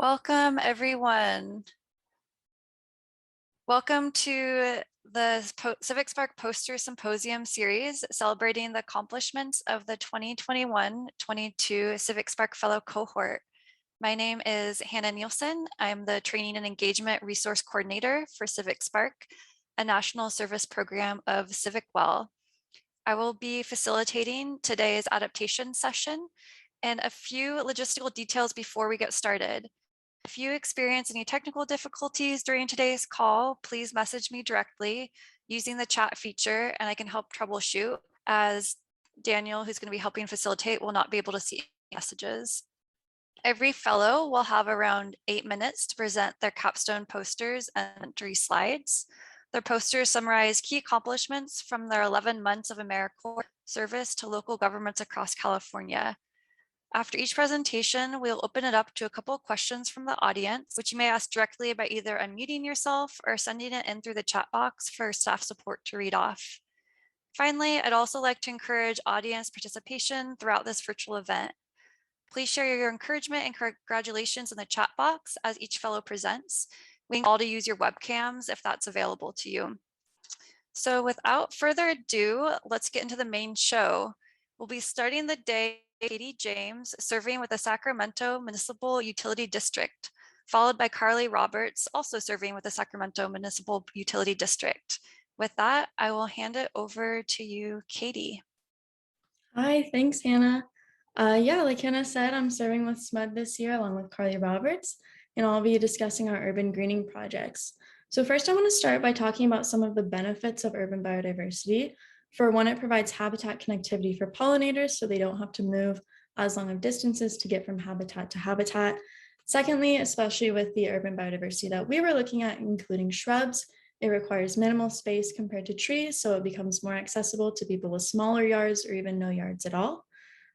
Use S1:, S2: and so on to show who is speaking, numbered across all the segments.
S1: Welcome, everyone. Welcome to the CivicSpark Poster Symposium series celebrating the accomplishments of the 2021-22 CivicSpark Fellow Cohort. My name is Hannah Nielsen. I'm the Training and Engagement Resource Coordinator for CivicSpark, a national service program of CivicWell. I will be facilitating today's adaptation session and a few logistical details before we get started. If you experience any technical difficulties during today's call, please message me directly using the chat feature and I can help troubleshoot, as Daniel, who's going to be helping facilitate, will not be able to see messages. Every fellow will have around 8 minutes to present their capstone posters and 3 slides. Their posters summarize key accomplishments from their 11 months of AmeriCorps service to local governments across California. After each presentation, we'll open it up to a couple of questions from the audience, which you may ask directly by either unmuting yourself or sending it in through the chat box for staff support to read off. Finally, I'd also like to encourage audience participation throughout this virtual event. Please share your encouragement and congratulations in the chat box as each fellow presents. We need all to use your webcams if that's available to you. So without further ado, let's get into the main show. We'll be starting the day with Katy James serving with the Sacramento Municipal Utility District, followed by Carly Roberts, also serving with the Sacramento Municipal Utility District. With that, I will hand it over to you, Katy.
S2: Hi, thanks, Hannah. Like Hannah said, I'm serving with SMUD this year along with Carly Roberts, and I'll be discussing our urban greening projects. So first, I want to start by talking about some of the benefits of urban biodiversity. For one, it provides habitat connectivity for pollinators so they don't have to move as long of distances to get from habitat to habitat. Secondly, especially with the urban biodiversity that we were looking at, including shrubs, it requires minimal space compared to trees, so it becomes more accessible to people with smaller yards or even no yards at all.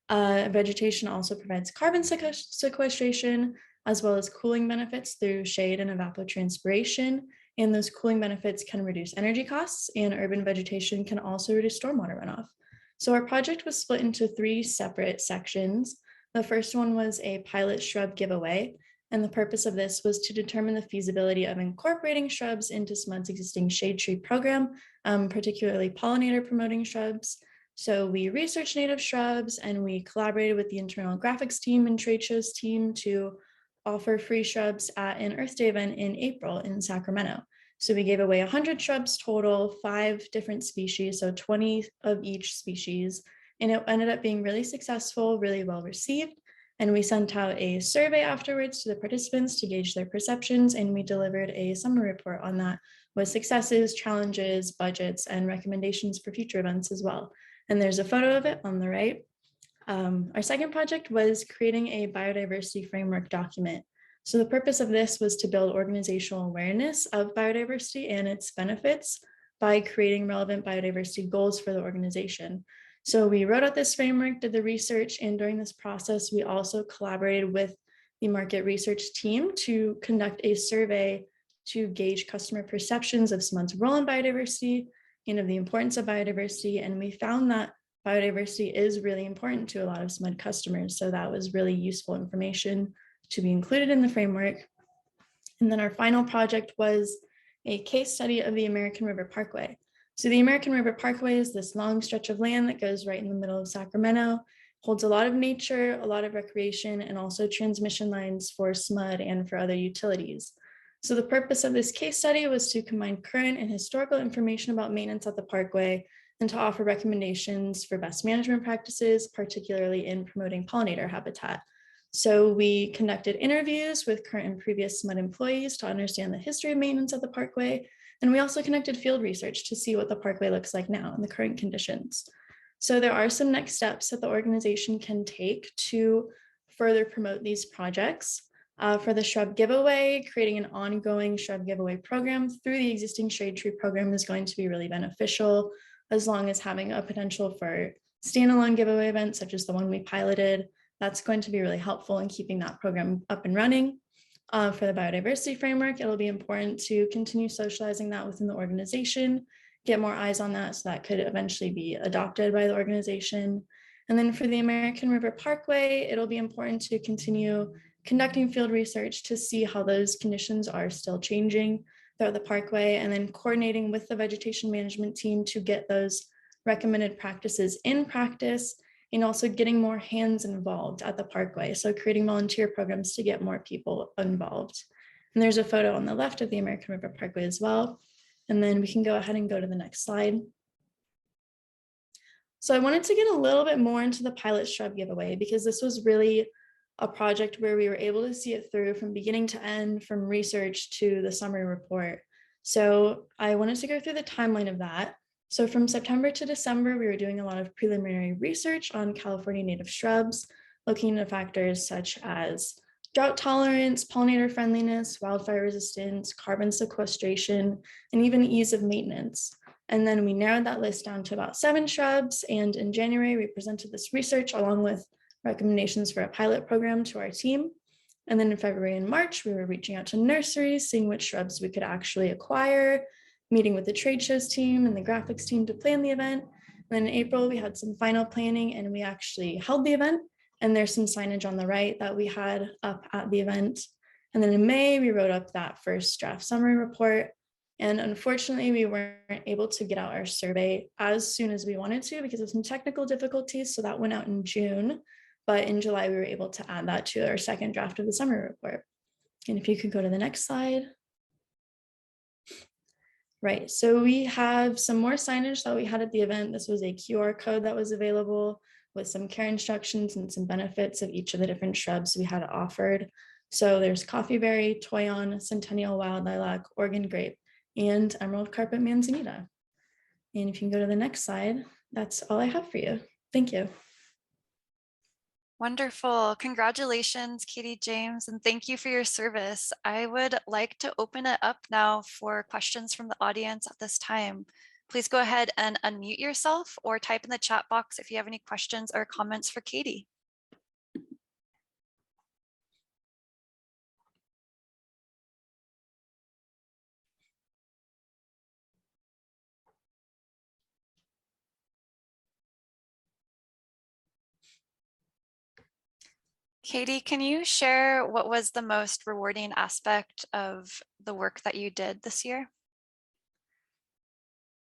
S2: Vegetation also provides carbon sequestration, as well as cooling benefits through shade and evapotranspiration. And those cooling benefits can reduce energy costs, and urban vegetation can also reduce stormwater runoff. So our project was split into 3 separate sections. The first one was a pilot shrub giveaway, and the purpose of this was to determine the feasibility of incorporating shrubs into SMUD's existing shade tree program, particularly pollinator promoting shrubs. So we researched native shrubs and we collaborated with the internal graphics team and trade shows team to offer free shrubs at an Earth Day event in April in Sacramento. So we gave away 100 shrubs total, 5 different species, so 20 of each species. And it ended up being really successful, really well received. And we sent out a survey afterwards to the participants to gauge their perceptions. And we delivered a summary report on that with successes, challenges, budgets, and recommendations for future events as well. And there's a photo of it on the right. Our second project was creating a biodiversity framework document. So the purpose of this was to build organizational awareness of biodiversity and its benefits by creating relevant biodiversity goals for the organization. So we wrote out this framework, did the research, and during this process, we also collaborated with the market research team to conduct a survey to gauge customer perceptions of SMUD's role in biodiversity and of the importance of biodiversity. And we found that biodiversity is really important to a lot of SMUD customers. So that was really useful information to be included in the framework. And then our final project was a case study of the American River Parkway. So the American River Parkway is this long stretch of land that goes right in the middle of Sacramento, holds a lot of nature, a lot of recreation, and also transmission lines for SMUD and for other utilities. So the purpose of this case study was to combine current and historical information about maintenance at the parkway and to offer recommendations for best management practices, particularly in promoting pollinator habitat. So we conducted interviews with current and previous SMUD employees to understand the history of maintenance at the parkway. And we also conducted field research to see what the parkway looks like now in the current conditions. So there are some next steps that the organization can take to further promote these projects. For the shrub giveaway, creating an ongoing shrub giveaway program through the existing shade tree program is going to be really beneficial, as long as having a potential for standalone giveaway events, such as the one we piloted. That's going to be really helpful in keeping that program up and running. For the biodiversity framework, it'll be important to continue socializing that within the organization, get more eyes on that so that could eventually be adopted by the organization. And then for the American River Parkway, it'll be important to continue conducting field research to see how those conditions are still changing throughout the parkway, and then coordinating with the vegetation management team to get those recommended practices in practice, and also getting more hands involved at the parkway. So creating volunteer programs to get more people involved. And there's a photo on the left of the American River Parkway as well. And then we can go ahead and go to the next slide. So I wanted to get a little bit more into the pilot shrub giveaway, because this was really a project where we were able to see it through from beginning to end, from research to the summary report. So I wanted to go through the timeline of that. So from September to December, we were doing a lot of preliminary research on California native shrubs, looking at factors such as drought tolerance, pollinator friendliness, wildfire resistance, carbon sequestration, and even ease of maintenance. And then we narrowed that list down to about 7 shrubs. And in January, we presented this research along with recommendations for a pilot program to our team. And then in February and March, we were reaching out to nurseries, seeing which shrubs we could actually acquire, meeting with the trade shows team and the graphics team to plan the event. And then in April, we had some final planning and we actually held the event. And there's some signage on the right that we had up at the event. And then in May, we wrote up that first draft summary report. And unfortunately, we weren't able to get out our survey as soon as we wanted to because of some technical difficulties. So that went out in June. But in July, we were able to add that to our second draft of the summary report. And if you could go to the next slide. Right, so we have some more signage that we had at the event. This was a QR code that was available with some care instructions and some benefits of each of the different shrubs we had offered. So there's coffeeberry, toyon, centennial wild lilac, Oregon grape, and emerald carpet manzanita. And if you can go to the next slide, that's all I have for you. Thank you.
S1: Wonderful. Congratulations, Katie James, and thank you for your service. I would like to open it up now for questions from the audience at this time. Please go ahead and unmute yourself or type in the chat box if you have any questions or comments for Katie. Katie, can you share what was the most rewarding aspect of the work that you did this year?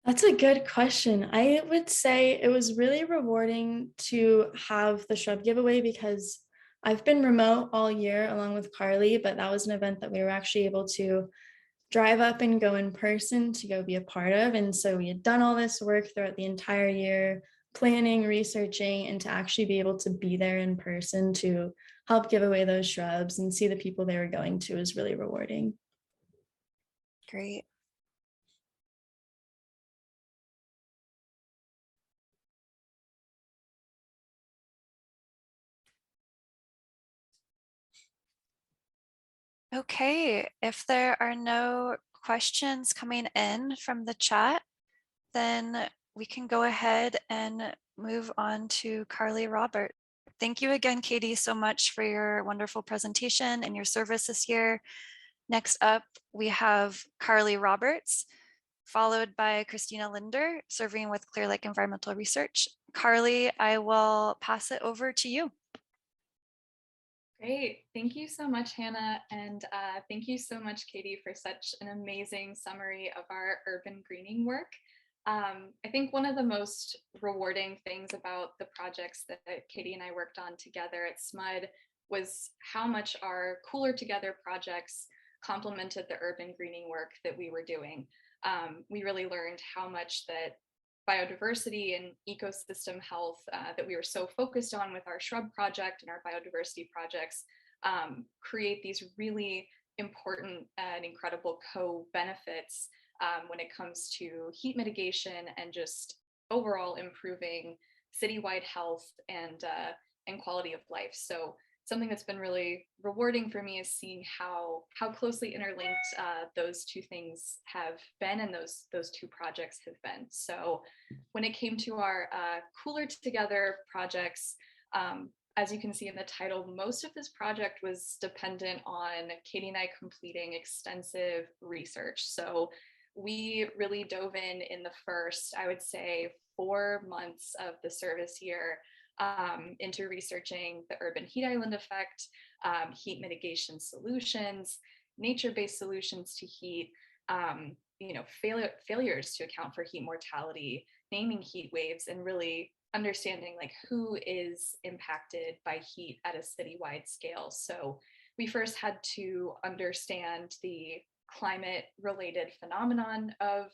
S2: That's a good question. I would say it was really rewarding to have the shrub giveaway because I've been remote all year along with Carly, but that was an event that we were actually able to drive up and go in person to go be a part of. And so we had done all this work throughout the entire year, planning, researching, and to actually be able to be there in person to help give away those shrubs and see the people they were going to is really rewarding.
S1: Great. Okay, if there are no questions coming in from the chat, then we can go ahead and move on to Carly Robert. Thank you again, Katie, so much for your wonderful presentation and your service this year. Next up, we have Carly Roberts, followed by Kristina Linder, serving with Clear Lake Environmental Research. Carly, I will pass it over to you.
S3: Great. Thank you so much, Hannah. And thank you so much, Katie, for such an amazing summary of our urban greening work. I think one of the most rewarding things about the projects that Katie and I worked on together at SMUD was how much our Cooler Together projects complemented the urban greening work that we were doing. We really learned how much that biodiversity and ecosystem health that we were so focused on with our shrub project and our biodiversity projects create these really important and incredible co-benefits when it comes to heat mitigation and just overall improving citywide health and quality of life. So something that's been really rewarding for me is seeing how closely interlinked those two things have been and those two projects have been. So when it came to our Cooler Together projects, as you can see in the title, most of this project was dependent on Katie and I completing extensive research. So we really dove in the first, I would say, 4 months of the service year into researching the urban heat island effect, heat mitigation solutions, nature-based solutions to heat, failures to account for heat mortality, naming heat waves, and really understanding like who is impacted by heat at a citywide scale. So we first had to understand the climate related phenomenon of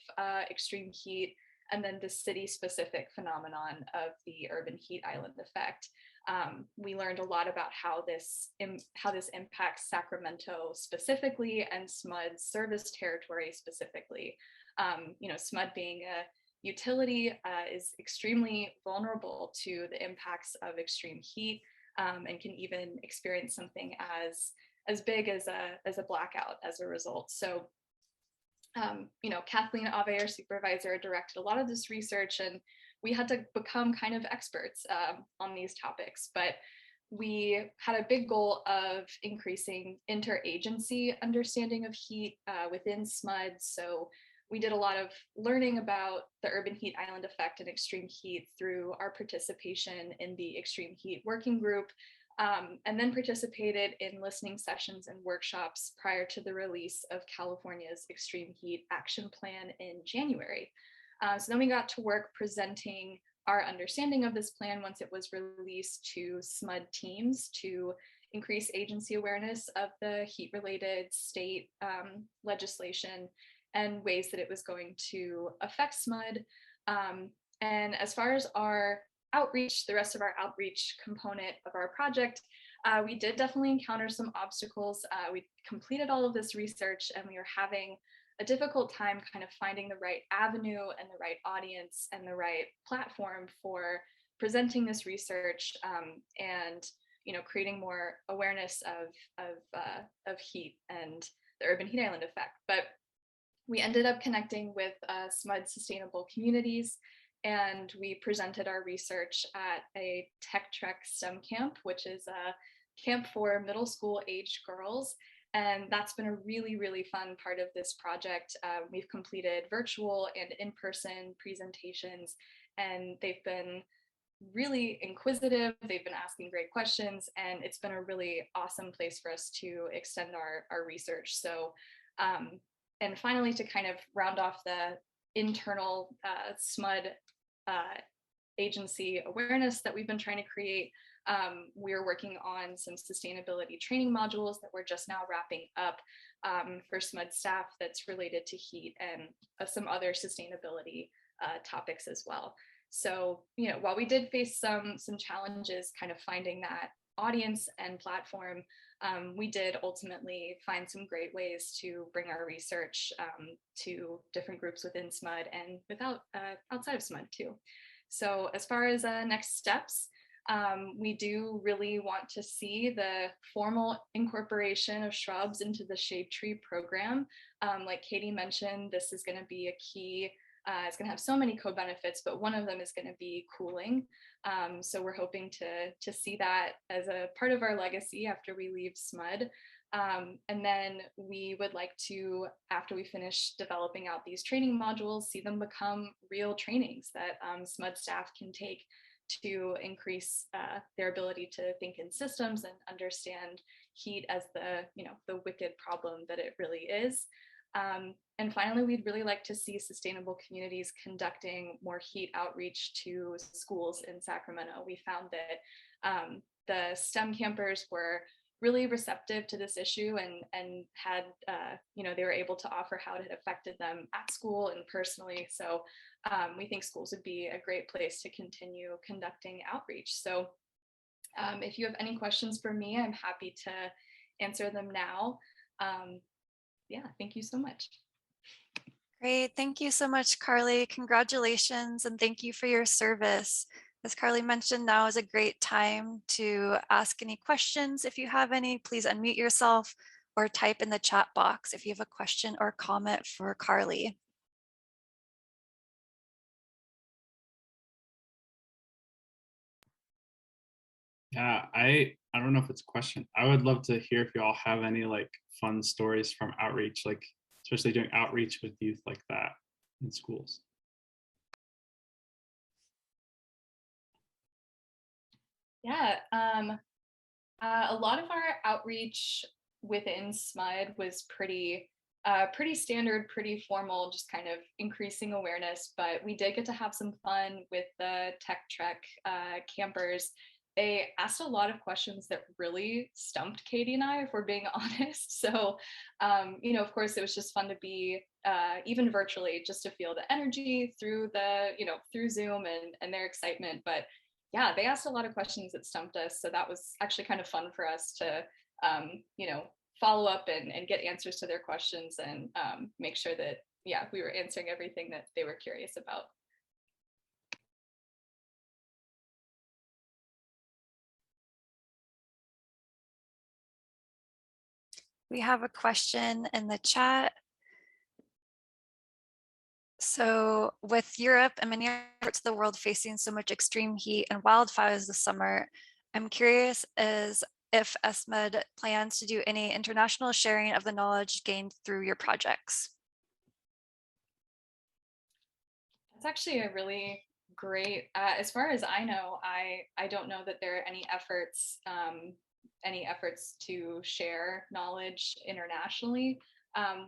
S3: extreme heat, and then the city specific phenomenon of the urban heat island effect. We learned a lot about how this impacts Sacramento specifically and SMUD's service territory specifically. SMUD being a utility is extremely vulnerable to the impacts of extreme heat, and can even experience something as big as a blackout as a result. So, Kathleen Ave, our supervisor, directed a lot of this research, and we had to become kind of experts on these topics. But we had a big goal of increasing interagency understanding of heat within SMUD. So we did a lot of learning about the urban heat island effect and extreme heat through our participation in the extreme heat working group, and then participated in listening sessions and workshops prior to the release of California's extreme heat action plan in January. So then we got to work presenting our understanding of this plan once it was released to SMUD teams to increase agency awareness of the heat-related state legislation and ways that it was going to affect SMUD. And as far as our outreach, the rest of our outreach component of our project, we did definitely encounter some obstacles. We completed all of this research and we were having a difficult time kind of finding the right avenue and the right audience and the right platform for presenting this research, and creating more awareness of heat and the urban heat island effect. But we ended up connecting with SMUD Sustainable Communities, and we presented our research at a Tech Trek STEM camp, which is a camp for middle school aged girls. And that's been a really, really fun part of this project. We've completed virtual and in-person presentations, and they've been really inquisitive. They've been asking great questions, and it's been a really awesome place for us to extend our research. So, and finally, to kind of round off the internal SMUD agency awareness that we've been trying to create, we're working on some sustainability training modules that we're just now wrapping up for SMUD staff that's related to heat and some other sustainability topics as well. So, while we did face some challenges kind of finding that audience and platform, we did ultimately find some great ways to bring our research to different groups within SMUD and outside of SMUD too. So as far as next steps, we do really want to see the formal incorporation of shrubs into the shade tree program. Like Katy mentioned, this is going to be a key. It's going to have so many co-benefits, but one of them is going to be cooling. So we're hoping to see that as a part of our legacy after we leave SMUD. And then we would like to, after we finish developing out these training modules, see them become real trainings that SMUD staff can take to increase their ability to think in systems and understand heat as the wicked problem that it really is. And finally, we'd really like to see sustainable communities conducting more heat outreach to schools in Sacramento. We found that the STEM campers were really receptive to this issue and had, they were able to offer how it had affected them at school and personally. So we think schools would be a great place to continue conducting outreach. So if you have any questions for me, I'm happy to answer them now. Yeah, thank you so much.
S1: Great. Thank you so much, Carly. Congratulations and thank you for your service. As Carly mentioned, now is a great time to ask any questions. If you have any, please unmute yourself or type in the chat box if you have a question or comment for Carly.
S4: Yeah, I don't know if it's a question. I would love to hear if you all have any like fun stories from outreach, like especially doing outreach with youth like that in schools.
S3: Yeah, A lot of our outreach within SMUD was pretty standard, pretty formal, just kind of increasing awareness. But we did get to have some fun with the Tech Trek campers. They asked a lot of questions that really stumped Katie and I, if we're being honest. So, of course, it was just fun to be, even virtually, just to feel the energy through through Zoom and their excitement. But yeah, they asked a lot of questions that stumped us. So that was actually kind of fun for us to, follow up and get answers to their questions and make sure that, yeah, we were answering everything that they were curious about.
S1: We have a question in the chat. So with Europe and many parts of the world facing so much extreme heat and wildfires this summer, I'm curious as if SMUD plans to do any international sharing of the knowledge gained through your projects.
S3: That's actually a really great, as far as I know, I don't know that there are any efforts to share knowledge internationally.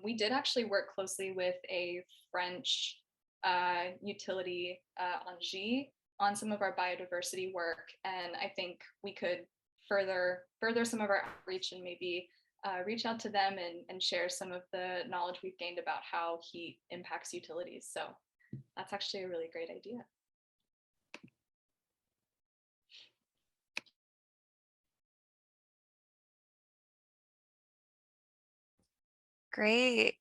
S3: We did actually work closely with a French utility, Dighe, on some of our biodiversity work, and I think we could further some of our outreach and maybe reach out to them and share some of the knowledge we've gained about how heat impacts utilities. So that's actually a really great idea.
S1: Great.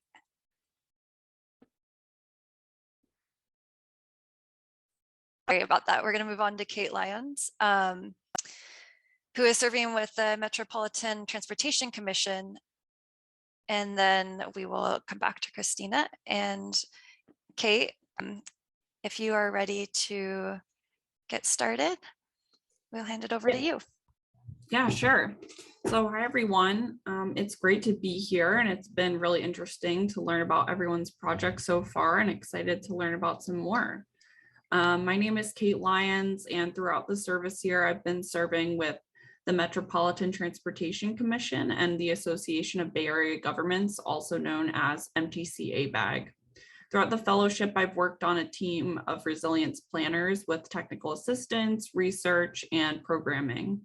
S1: Sorry about that. We're going to move on to Kate Lyons, who is serving with the Metropolitan Transportation Commission. And then we will come back to Kristina and Kate. If you are ready to get started, we'll hand it over to you.
S5: Yeah, sure. So hi, everyone. It's great to be here, and it's been really interesting to learn about everyone's project so far, and excited to learn about some more. My name is Kate Lyons, and throughout the service year, I've been serving with the Metropolitan Transportation Commission and the Association of Bay Area Governments, also known as MTC-ABAG. Throughout the fellowship, I've worked on a team of resilience planners with technical assistance, research, and programming.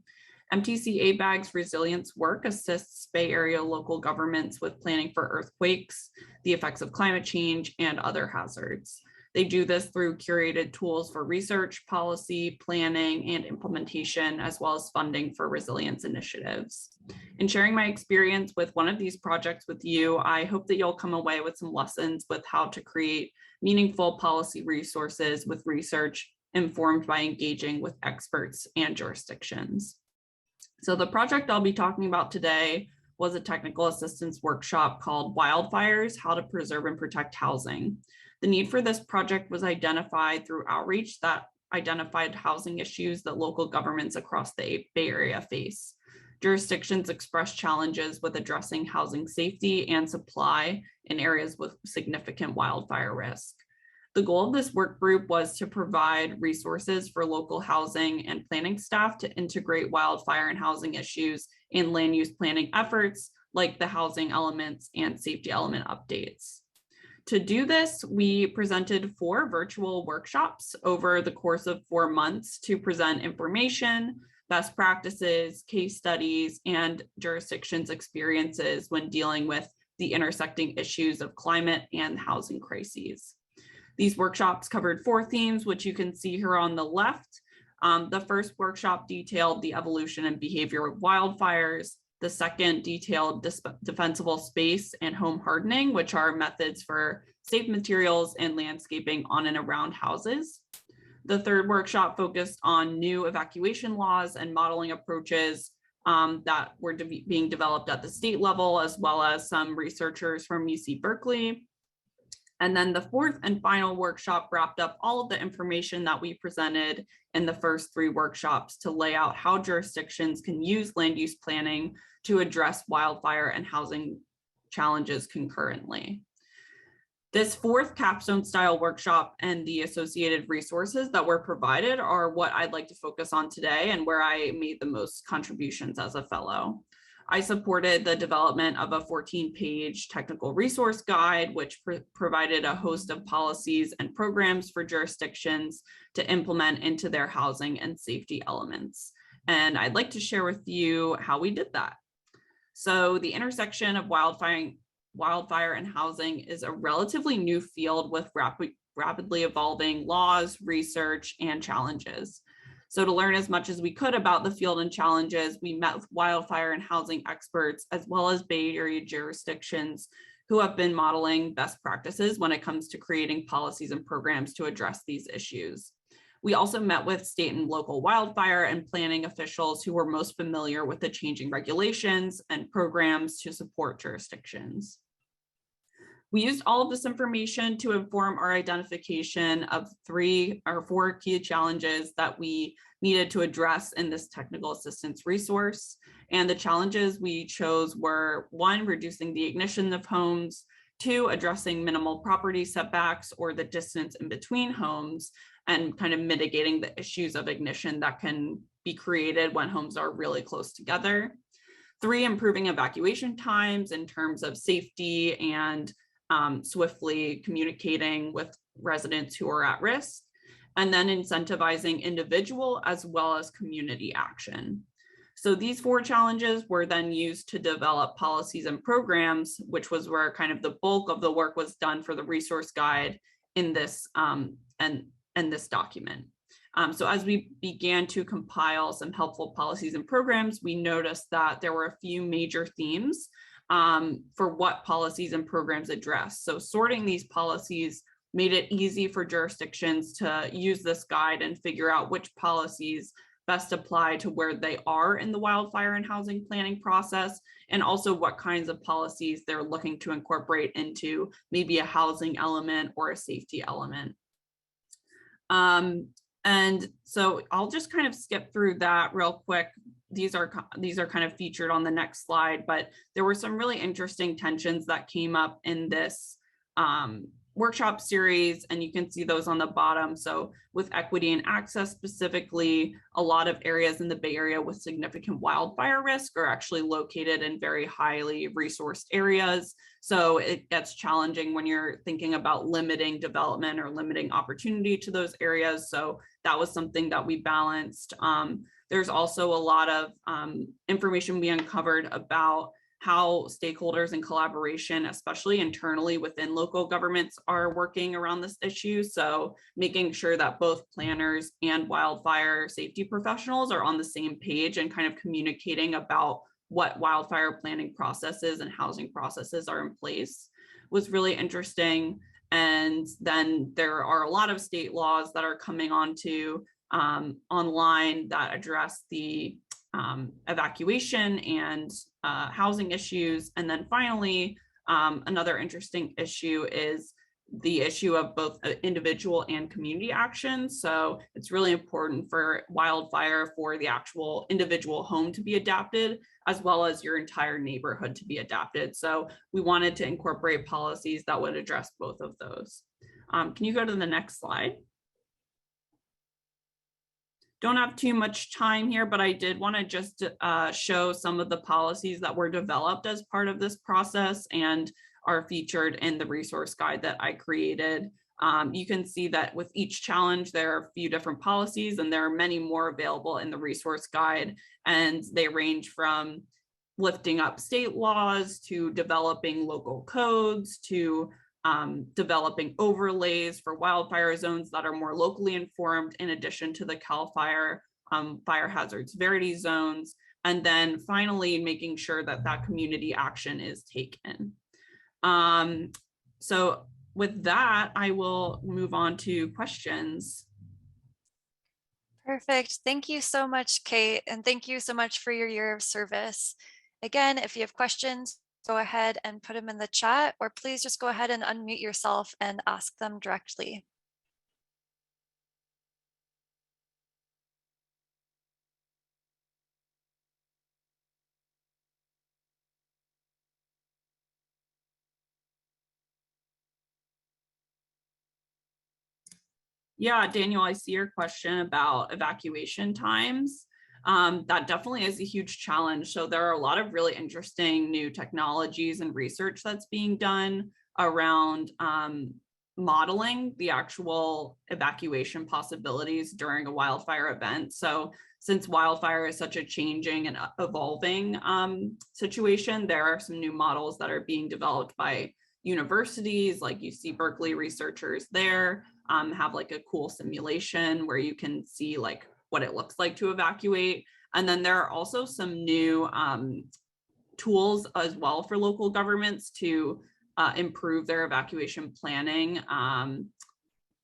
S5: MTC-ABAG's resilience work assists Bay Area local governments with planning for earthquakes, the effects of climate change, and other hazards. They do this through curated tools for research, policy, planning, and implementation, as well as funding for resilience initiatives. In sharing my experience with one of these projects with you, I hope that you'll come away with some lessons with how to create meaningful policy resources with research informed by engaging with experts and jurisdictions. So the project I'll be talking about today was a technical assistance workshop called Wildfires, How to Preserve and Protect Housing. The need for this project was identified through outreach that identified housing issues that local governments across the Bay Area face. Jurisdictions expressed challenges with addressing housing safety and supply in areas with significant wildfire risk. The goal of this work group was to provide resources for local housing and planning staff to integrate wildfire and housing issues in land use planning efforts, like the housing elements and safety element updates. To do this, we presented 4 virtual workshops over the course of 4 months to present information, best practices, case studies, and jurisdictions' experiences when dealing with the intersecting issues of climate and housing crises. These workshops covered 4 themes, which you can see here on the left. The first workshop detailed the evolution and behavior of wildfires. The second detailed defensible space and home hardening, which are methods for safe materials and landscaping on and around houses. The third workshop focused on new evacuation laws and modeling approaches that were being developed at the state level, as well as some researchers from UC Berkeley. And then the fourth and final workshop wrapped up all of the information that we presented in the first 3 workshops to lay out how jurisdictions can use land use planning to address wildfire and housing challenges concurrently. This fourth capstone style workshop and the associated resources that were provided are what I'd like to focus on today and where I made the most contributions as a fellow. I supported the development of a 14-page technical resource guide, which provided a host of policies and programs for jurisdictions to implement into their housing and safety elements. And I'd like to share with you how we did that. So the intersection of wildfire and housing is a relatively new field with rapidly evolving laws, research, and challenges. So to learn as much as we could about the field and challenges, we met with wildfire and housing experts, as well as Bay Area jurisdictions who have been modeling best practices when it comes to creating policies and programs to address these issues. We also met with state and local wildfire and planning officials who were most familiar with the changing regulations and programs to support jurisdictions. We used all of this information to inform our identification of 3 or 4 key challenges that we needed to address in this technical assistance resource. And the challenges we chose were 1, reducing the ignition of homes, 2, addressing minimal property setbacks or the distance in between homes, and kind of mitigating the issues of ignition that can be created when homes are really close together. 3, improving evacuation times in terms of safety and swiftly communicating with residents who are at risk, and then incentivizing individual as well as community action. So these 4 challenges were then used to develop policies and programs, which was where kind of the bulk of the work was done for the resource guide in this and this document. So as we began to compile some helpful policies and programs, we noticed that there were a few major themes for what policies and programs address. So sorting these policies made it easy for jurisdictions to use this guide and figure out which policies best apply to where they are in the wildfire and housing planning process, and also what kinds of policies they're looking to incorporate into maybe a housing element or a safety element. And so I'll just kind of skip through that real quick. These are kind of featured on the next slide, but there were some really interesting tensions that came up in this workshop series, and you can see those on the bottom. So with equity and access specifically, a lot of areas in the Bay Area with significant wildfire risk are actually located in very highly resourced areas. So it gets challenging when you're thinking about limiting development or limiting opportunity to those areas. So that was something that we balanced. There's also a lot of information we uncovered about how stakeholders in collaboration, especially internally within local governments, are working around this issue. So making sure that both planners and wildfire safety professionals are on the same page and kind of communicating about what wildfire planning processes and housing processes are in place was really interesting. And then there are a lot of state laws that are coming onto online that address the evacuation and housing issues. And then finally, another interesting issue is the issue of both individual and community action. So it's really important for wildfire for the actual individual home to be adapted, as well as your entire neighborhood to be adapted. So we wanted to incorporate policies that would address both of those. Can you go to the next slide? Don't have too much time here, but I did want to just show some of the policies that were developed as part of this process and are featured in the resource guide that I created. You can see that with each challenge, there are a few different policies, and there are many more available in the resource guide. And they range from lifting up state laws to developing local codes to developing overlays for wildfire zones that are more locally informed, in addition to the CAL FIRE fire hazard severity zones, and then finally making sure that that community action is taken. So with that, I will move on to questions.
S1: Perfect. Thank you so much, Kate. And thank you so much for your year of service. Again, if you have questions, go ahead and put them in the chat, or please just go ahead and unmute yourself and ask them directly.
S5: Yeah, Daniel, I see your question about evacuation times. That definitely is a huge challenge. So there are a lot of really interesting new technologies and research that's being done around modeling the actual evacuation possibilities during a wildfire event. So since wildfire is such a changing and evolving situation, there are some new models that are being developed by universities, like you see Berkeley researchers there have like a cool simulation where you can see like what it looks like to evacuate. And then there are also some new tools as well for local governments to improve their evacuation planning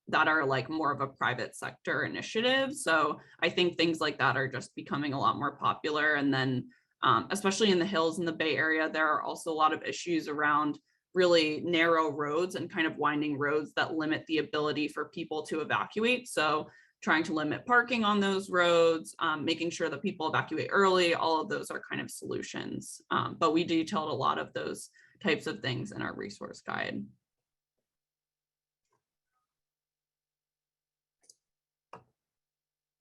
S5: that are like more of a private sector initiative. So I think things like that are just becoming a lot more popular. And then especially in the hills in the Bay Area, there are also a lot of issues around really narrow roads and kind of winding roads that limit the ability for people to evacuate. So trying to limit parking on those roads, making sure that people evacuate early, all of those are kind of solutions. But we detailed a lot of those types of things in our resource guide.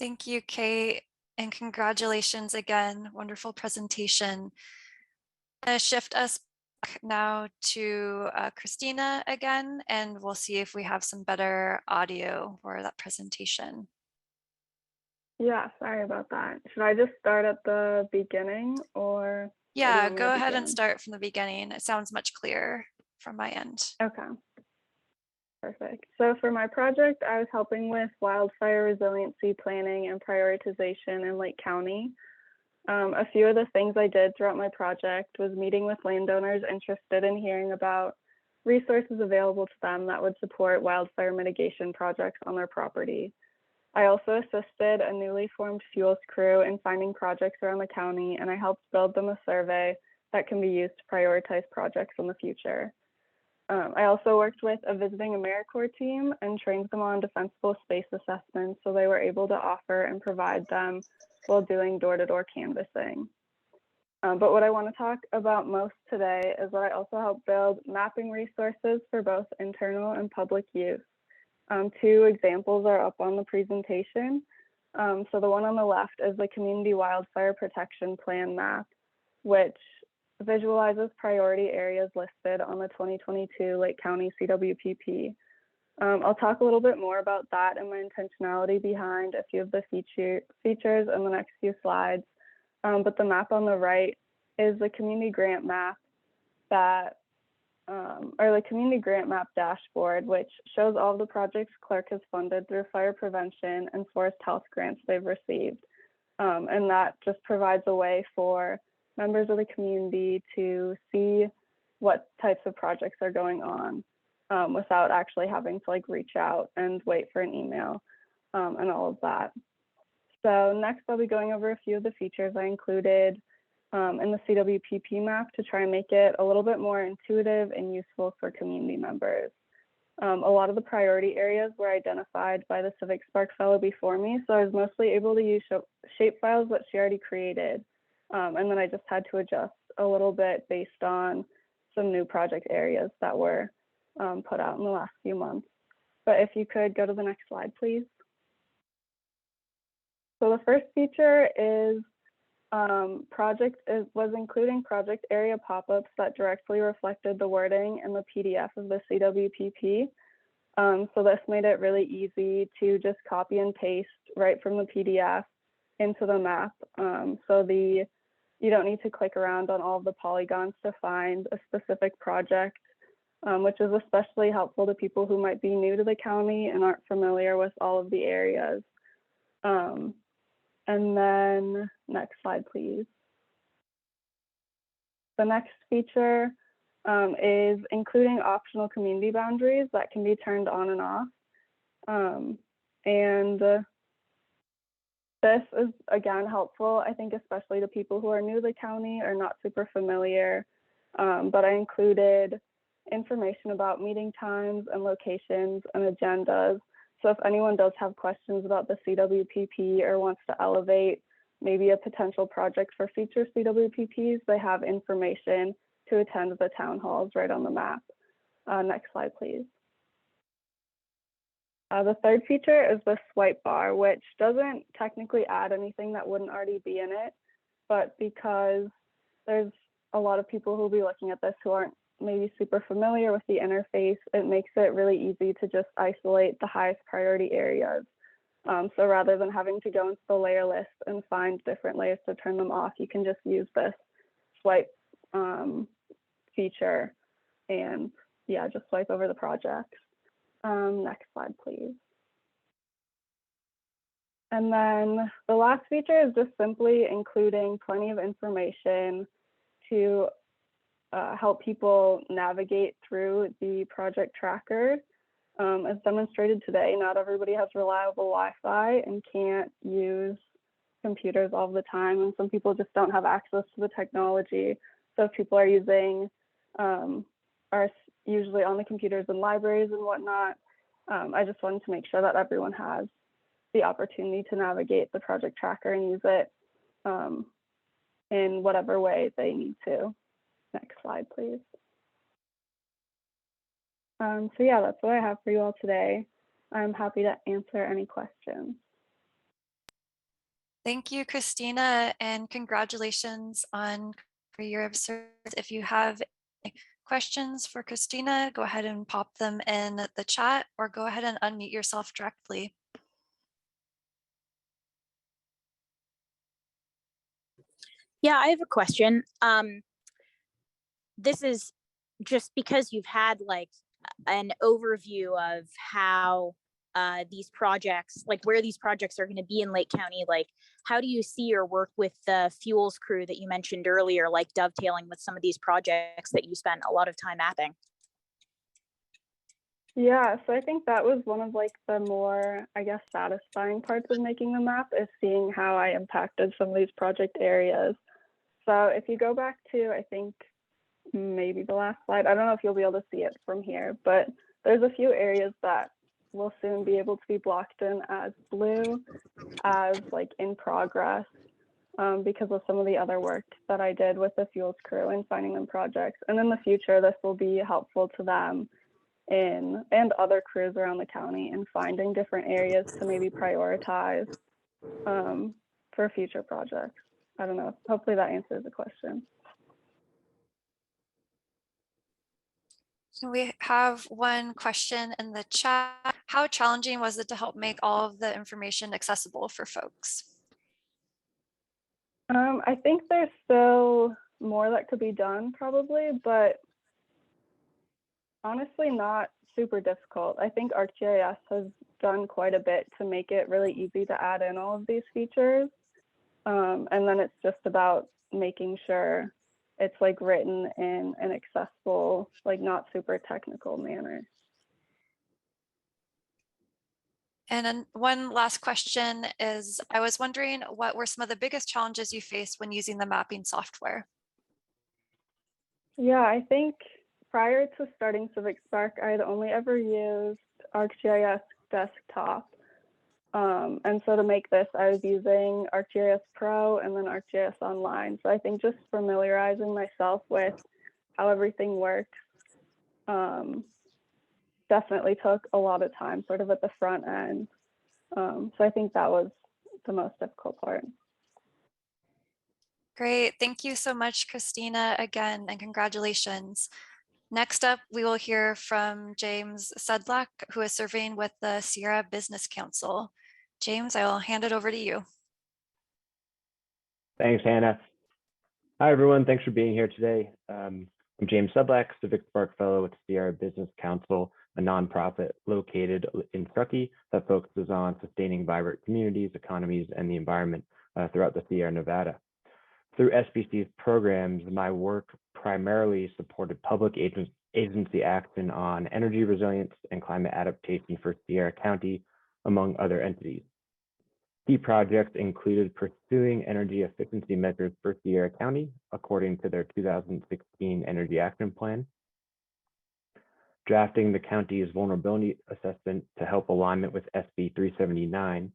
S1: Thank you, Kate, and congratulations again. Wonderful presentation. I'm gonna shift us back now to Kristina again, and we'll see if we have some better audio for that presentation.
S6: Yeah, sorry about that. Should I just start at the beginning or?
S1: Yeah, go ahead and start from the beginning. It sounds much clearer from my end.
S6: Okay. Perfect. So for my project, I was helping with wildfire resiliency planning and prioritization in Lake County. A few of the things I did throughout my project was meeting with landowners interested in hearing about resources available to them that would support wildfire mitigation projects on their property. I also assisted a newly formed fuels crew in finding projects around the county, and I helped build them a survey that can be used to prioritize projects in the future. I also worked with a visiting AmeriCorps team and trained them on defensible space assessments so they were able to offer and provide them while doing door-to-door canvassing. But what I want to talk about most today is that I also helped build mapping resources for both internal and public use. Two examples are up on the presentation. So the one on the left is the Community Wildfire Protection Plan map, which visualizes priority areas listed on the 2022 Lake County CWPP. I'll talk a little bit more about that and my intentionality behind a few of the features in the next few slides. But the map on the right is the community grant map that, or the community grant map dashboard, which shows all the projects Clerk has funded through fire prevention and forest health grants they've received. And that just provides a way for members of the community to see what types of projects are going on without actually having to like reach out and wait for an email and all of that. So next I'll be going over a few of the features I included in the CWPP map to try and make it a little bit more intuitive and useful for community members. A lot of the priority areas were identified by the CivicSpark fellow before me, so I was mostly able to use shape files that she already created. And then I just had to adjust a little bit based on some new project areas that were put out in the last few months. But if you could go to the next slide, please. So the first feature is was including project area pop-ups that directly reflected the wording in the PDF of the CWPP. So this made it really easy to just copy and paste right from the PDF into the map. So you don't need to click around on all of the polygons to find a specific project, which is especially helpful to people who might be new to the county and aren't familiar with all of the areas. And then next slide, please. The next feature is including optional community boundaries that can be turned on and off. This is, again, helpful, I think, especially to people who are new to the county or not super familiar. But I included information about meeting times and locations and agendas. So if anyone does have questions about the CWPP or wants to elevate maybe a potential project for future CWPPs, they have information to attend the town halls right on the map. Next slide, please. The third feature is the swipe bar, which doesn't technically add anything that wouldn't already be in it, but because there's a lot of people who will be looking at this who aren't maybe super familiar with the interface, it makes it really easy to just isolate the highest priority areas. So rather than having to go into the layer list and find different layers to turn them off, you can just use this swipe feature and yeah, just swipe over the projects. Next slide, please. And then the last feature is just simply including plenty of information to help people navigate through the project tracker. As demonstrated today, not everybody has reliable Wi-Fi and can't use computers all the time, and some people just don't have access to the technology. So if people are using, are usually on the computers in libraries and whatnot, I just wanted to make sure that everyone has the opportunity to navigate the project tracker and use it in whatever way they need to. Next slide, please. So yeah, that's what I have for you all today. I'm happy to answer any questions.
S1: Thank you, Kristina, and congratulations on your year of service. If you have any questions for Kristina, go ahead and pop them in the chat or go ahead and unmute yourself directly.
S7: Yeah, I have a question. This is just because you've had like an overview of how these projects, like where these projects are going to be in Lake County, like how do you see your work with the fuels crew that you mentioned earlier, like dovetailing with some of these projects that you spent a lot of time mapping?
S6: Yeah, so I think that was one of like the more, I guess, satisfying parts of making the map is seeing how I impacted some of these project areas. So if you go back to, I think, maybe the last slide, I don't know if you'll be able to see it from here, but there's a few areas that will soon be able to be blocked in as blue, as like in progress, because of some of the other work that I did with the fuels crew and finding them projects. And in the future, this will be helpful to them and other crews around the county in finding different areas to maybe prioritize for future projects. I don't know, hopefully that answers the question.
S1: So we have one question in the chat. How challenging was it to help make all of the information accessible for folks?
S6: I think there's still more that could be done probably, but honestly not super difficult. I think ArcGIS has done quite a bit to make it really easy to add in all of these features. And then it's just about making sure it's like written in an accessible, like not super technical manner.
S1: And then one last question is, I was wondering what were some of the biggest challenges you faced when using the mapping software?
S6: Yeah, I think prior to starting CivicSpark, I had only ever used ArcGIS Desktop. And so to make this, I was using ArcGIS Pro and then ArcGIS Online. So I think just familiarizing myself with how everything works definitely took a lot of time sort of at the front end. So I think that was the most difficult part.
S1: Great. Thank you so much, Kristina, again, and congratulations. Next up, we will hear from James Sedlak, who is serving with the Sierra Business Council. James, I will hand it over to you.
S8: Thanks, Hannah. Hi, everyone. Thanks for being here today. I'm James Sedlak, CivicSpark Fellow with the Sierra Business Council, a nonprofit located in Truckee that focuses on sustaining vibrant communities, economies, and the environment throughout the Sierra Nevada. Through SBC's programs, my work primarily supported public agency action on energy resilience and climate adaptation for Sierra County, among other entities. Key projects included pursuing energy efficiency measures for Sierra County according to their 2016 Energy Action Plan, drafting the county's vulnerability assessment to help alignment with SB 379,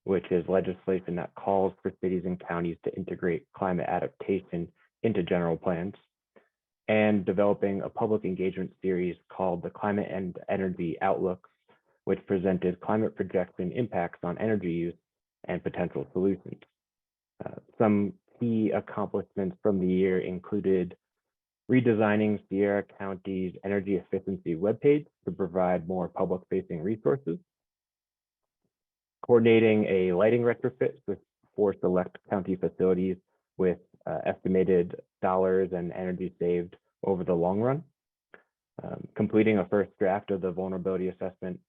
S8: which is legislation that calls for cities and counties to integrate climate adaptation into general plans, and developing a public engagement series called the Climate and Energy Outlook, which presented climate projection impacts on energy use and potential solutions. Some key accomplishments from the year included redesigning Sierra County's energy efficiency webpage to provide more public-facing resources, coordinating a lighting retrofit for select county facilities with estimated dollars and energy saved over the long run, completing a first draft of the vulnerability assessment,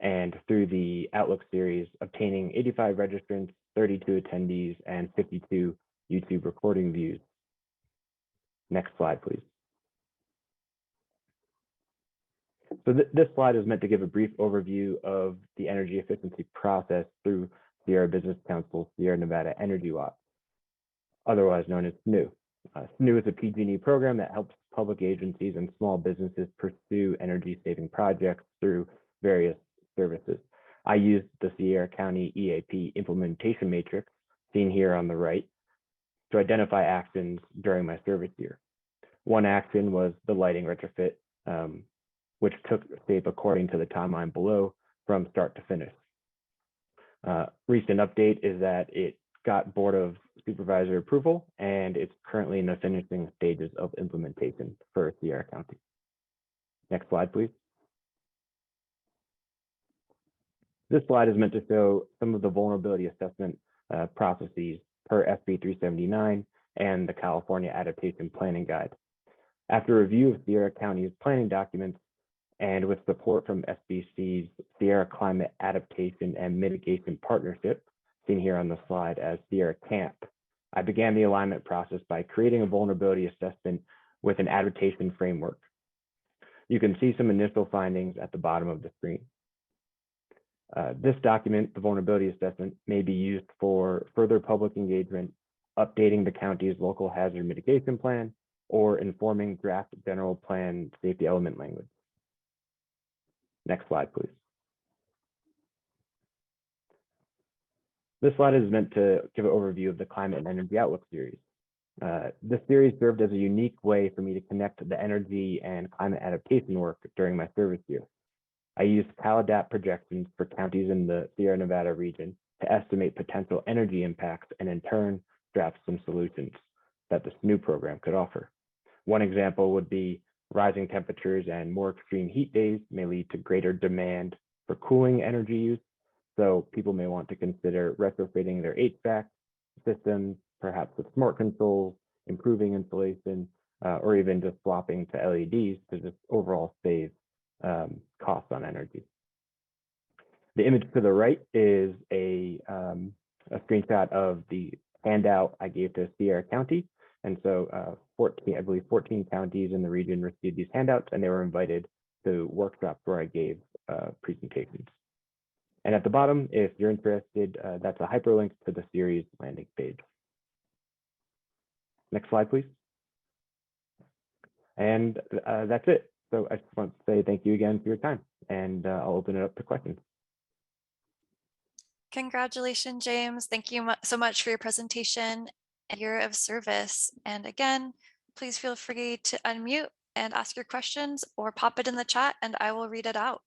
S8: and through the Outlook series, obtaining 85 registrants, 32 attendees, and 52 YouTube recording views. Next slide, please. So this slide is meant to give a brief overview of the energy efficiency process through Sierra Business Council Sierra Nevada Energy Watch, otherwise known as SNU. SNU is a PG&E program that helps public agencies and small businesses pursue energy-saving projects through various services. I used the Sierra County EAP implementation matrix, seen here on the right, to identify actions during my service year. One action was the lighting retrofit, which took shape according to the timeline below from start to finish. Recent update is that it got Board of Supervisor approval, and it's currently in the finishing stages of implementation for Sierra County. Next slide, please. This slide is meant to show some of the vulnerability assessment processes per SB 379 and the California Adaptation Planning Guide. After review of Sierra County's planning documents and with support from SBC's Sierra Climate Adaptation and Mitigation Partnership, seen here on the slide as Sierra CAMP, I began the alignment process by creating a vulnerability assessment with an adaptation framework. You can see some initial findings at the bottom of the screen. This document, the vulnerability assessment, may be used for further public engagement, updating the county's local hazard mitigation plan, or informing draft general plan safety element language. Next slide, please. This slide is meant to give an overview of the Climate and Energy Outlook series. This series served as a unique way for me to connect the energy and climate adaptation work during my service year. I used CalAdapt projections for counties in the Sierra Nevada region to estimate potential energy impacts and in turn draft some solutions that this new program could offer. One example would be rising temperatures and more extreme heat days may lead to greater demand for cooling energy use. So people may want to consider retrofitting their HVAC systems, perhaps with smart controls, improving insulation, or even just swapping to LEDs to just overall save costs on energy. The image to the right is a screenshot of the handout I gave to Sierra County. And so 14 counties in the region received these handouts, and they were invited to workshops where I gave presentations. And at the bottom, if you're interested, that's a hyperlink to the series landing page. Next slide, please. And that's it. So I just want to say thank you again for your time, and I'll open it up to questions.
S1: Congratulations, James. Thank you so much for your presentation and year of service. And again, please feel free to unmute and ask your questions or pop it in the chat and I will read it out.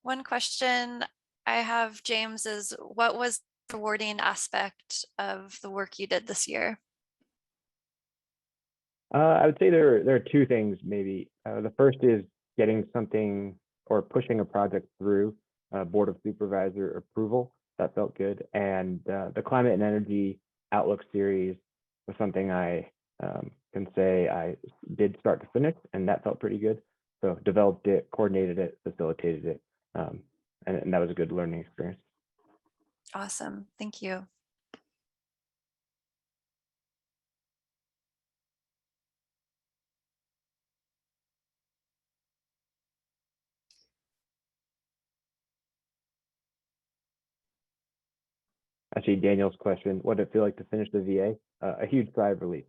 S1: One question I have, James, is what was the rewarding aspect of the work you did this year?
S8: I would say there are two things maybe. The first is getting something or pushing a project through Board of Supervisor approval. That felt good. And the Climate and Energy Outlook series was something I can say I did start to finish, and that felt pretty good. So developed it, coordinated it, facilitated it, and that was a good learning experience.
S1: Awesome. Thank you.
S8: Actually, Daniel's question, what did it feel like to finish the VA? A huge sigh of relief.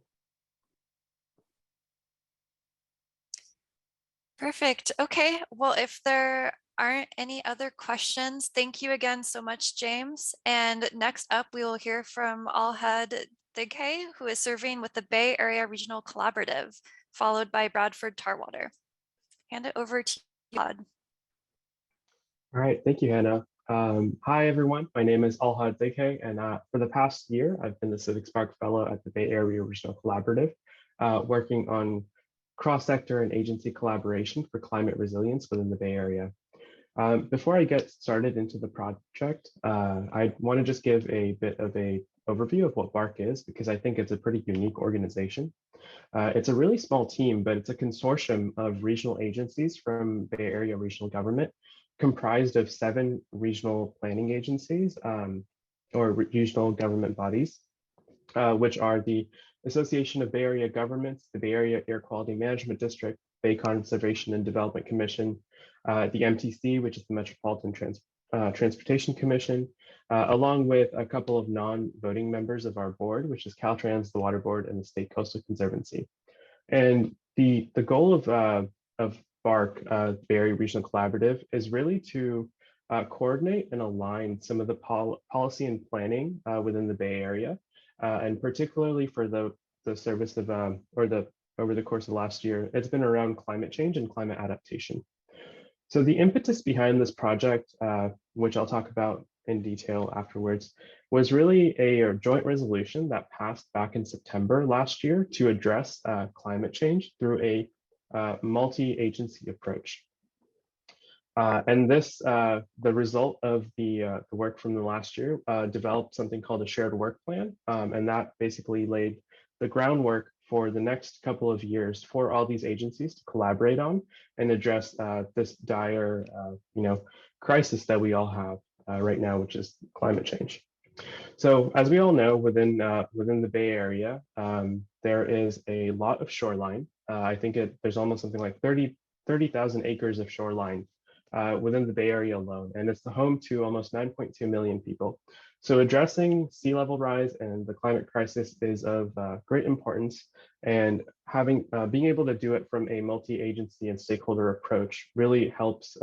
S1: Perfect. Okay. Well, if there aren't any other questions, thank you again so much, James. And next up, we will hear from Alhad Dighe, who is serving with the Bay Area Regional Collaborative. followed by Bradford Tarwater. Hand it over to you, Alhad.
S9: All right, thank you, Hannah. Hi, everyone. My name is Alhad Dighe, and for the past year, I've been the CivicSpark Fellow at the Bay Area Regional Collaborative, working on cross-sector and agency collaboration for climate resilience within the Bay Area. Before I get started into the project, I want to just give a bit of an overview of what BARC is, because I think it's a pretty unique organization. It's a really small team, but it's a consortium of regional agencies from Bay Area regional government, comprised of 7 regional planning agencies or regional government bodies, which are the Association of Bay Area Governments, the Bay Area Air Quality Management District, Bay Conservation and Development Commission, the MTC, which is the Metropolitan Transportation Commission, along with a couple of non-voting members of our board, which is Caltrans, the Water Board, and the State Coastal Conservancy. And the goal of BARC, Bay Area Regional Collaborative, is really to coordinate and align some of the policy and planning within the Bay Area, and particularly for the service of over the course of last year, it's been around climate change and climate adaptation. So the impetus behind this project, which I'll talk about in detail afterwards, was really a joint resolution that passed back in September last year to address climate change through a multi-agency approach. And this, the result of the work from the last year, developed something called a shared work plan. And that basically laid the groundwork for the next couple of years for all these agencies to collaborate on and address this dire, crisis that we all have right now, which is climate change. So as we all know, within the Bay Area, there is a lot of shoreline. I think there's almost something like 30,000 acres of shoreline within the Bay Area alone, and it's the home to almost 9.2 million people. So addressing sea level rise and the climate crisis is of great importance, and being able to do it from a multi-agency and stakeholder approach really helps